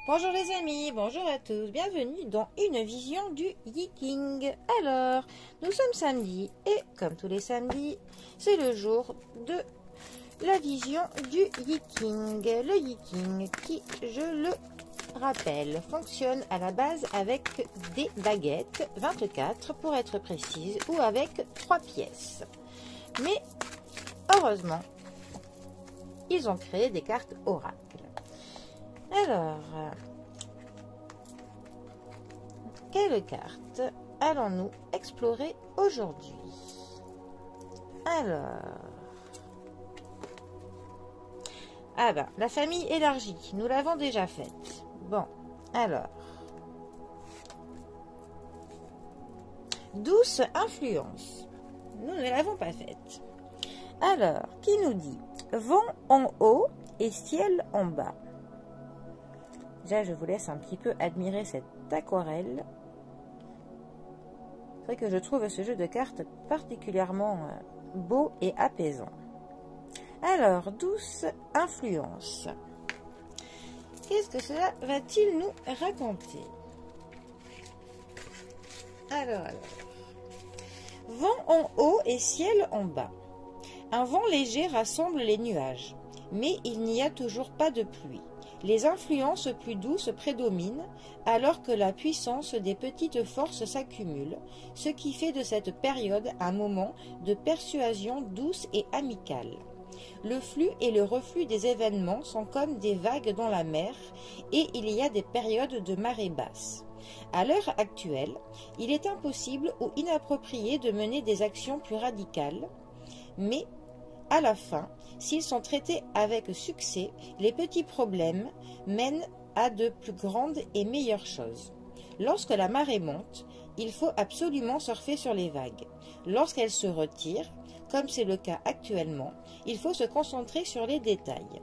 Bonjour les amis, bonjour à tous, bienvenue dans une vision du Yiking. Alors, nous sommes samedi et comme tous les samedis, c'est le jour de la vision du Yiking. Le Yiking qui, je le rappelle, fonctionne à la base avec des baguettes, 24 pour être précise, ou avec 3 pièces. Mais heureusement, ils ont créé des cartes oracles. Alors, quelle carte allons-nous explorer aujourd'hui? Alors, la famille élargie, nous l'avons déjà faite. Bon, alors, douce influence, nous ne l'avons pas faite. Alors, qui nous dit vent en haut et ciel en bas? Déjà, je vous laisse un petit peu admirer cette aquarelle. C'est vrai que je trouve ce jeu de cartes particulièrement beau et apaisant. Alors, douce influence. Qu'est-ce que cela va-t-il nous raconter? Alors. Vent en haut et ciel en bas. Un vent léger rassemble les nuages, mais il n'y a toujours pas de pluie. Les influences plus douces prédominent, alors que la puissance des petites forces s'accumule, ce qui fait de cette période un moment de persuasion douce et amicale. Le flux et le reflux des événements sont comme des vagues dans la mer, et il y a des périodes de marée basse. À l'heure actuelle, il est impossible ou inapproprié de mener des actions plus radicales, mais à la fin, s'ils sont traités avec succès, les petits problèmes mènent à de plus grandes et meilleures choses. Lorsque la marée monte, il faut absolument surfer sur les vagues. Lorsqu'elles se retirent, comme c'est le cas actuellement, il faut se concentrer sur les détails.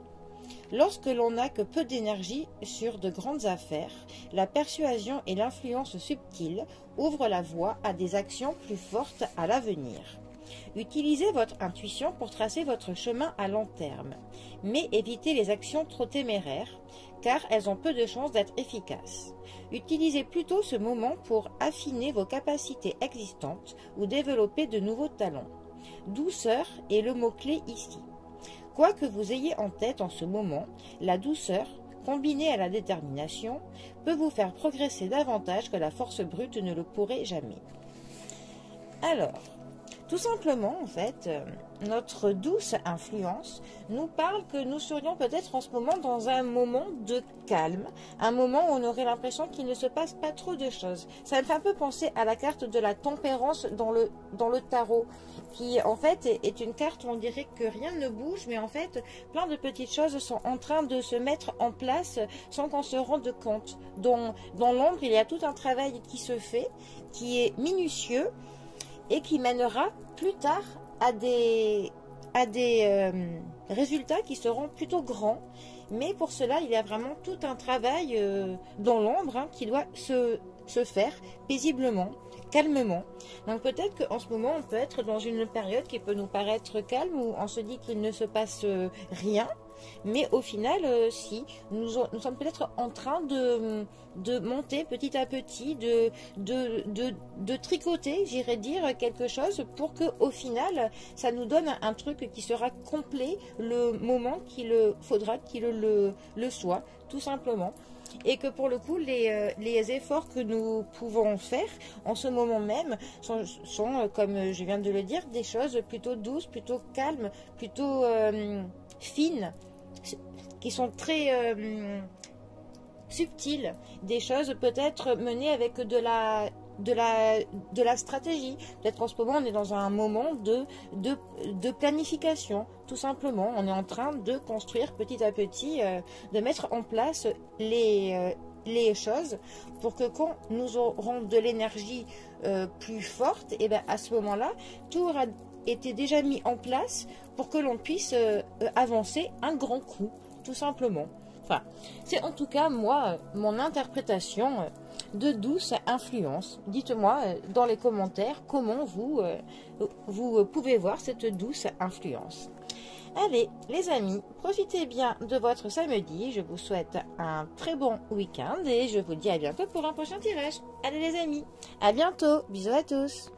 Lorsque l'on n'a que peu d'énergie sur de grandes affaires, la persuasion et l'influence subtile ouvrent la voie à des actions plus fortes à l'avenir. Utilisez votre intuition pour tracer votre chemin à long terme, mais évitez les actions trop téméraires, car elles ont peu de chances d'être efficaces. Utilisez plutôt ce moment pour affiner vos capacités existantes ou développer de nouveaux talents. Douceur est le mot-clé ici. Quoi que vous ayez en tête en ce moment, la douceur, combinée à la détermination, peut vous faire progresser davantage que la force brute ne le pourrait jamais. Alors, tout simplement, en fait, notre douce influence nous parle que nous serions peut-être en ce moment dans un moment de calme, un moment où on aurait l'impression qu'il ne se passe pas trop de choses. Ça me fait un peu penser à la carte de la tempérance dans le tarot, qui en fait est une carte où on dirait que rien ne bouge, mais en fait plein de petites choses sont en train de se mettre en place sans qu'on se rende compte. Dans l'ombre, il y a tout un travail qui se fait, qui est minutieux, et qui mènera plus tard à des résultats qui seront plutôt grands. Mais pour cela, il y a vraiment tout un travail dans l'ombre qui doit se faire paisiblement, calmement. Donc peut-être qu'en ce moment, on peut être dans une période qui peut nous paraître calme, où on se dit qu'il ne se passe rien. Mais au final, si, nous sommes peut-être en train de monter petit à petit, de tricoter, j'irais dire, quelque chose pour que au final, ça nous donne un truc qui sera complet le moment qu'il faudra qu'il le soit, tout simplement. Et que pour le coup, les efforts que nous pouvons faire en ce moment même sont, comme je viens de le dire, des choses plutôt douces, plutôt calmes, plutôt fines, qui sont très subtiles, des choses peut-être menées avec de la stratégie. Peut-être qu'en ce moment on est dans un moment de planification, tout simplement. On est en train de construire petit à petit, de mettre en place les choses pour que quand nous aurons de l'énergie plus forte, et bien à ce moment-là, tout aura été déjà mis en place pour que l'on puisse avancer un grand coup, tout simplement. Enfin, c'est en tout cas moi mon interprétation de douce influence. Dites-moi dans les commentaires comment vous pouvez voir cette douce influence. Allez, les amis, profitez bien de votre samedi. Je vous souhaite un très bon week-end et je vous dis à bientôt pour un prochain tirage. Allez les amis, à bientôt. Bisous à tous.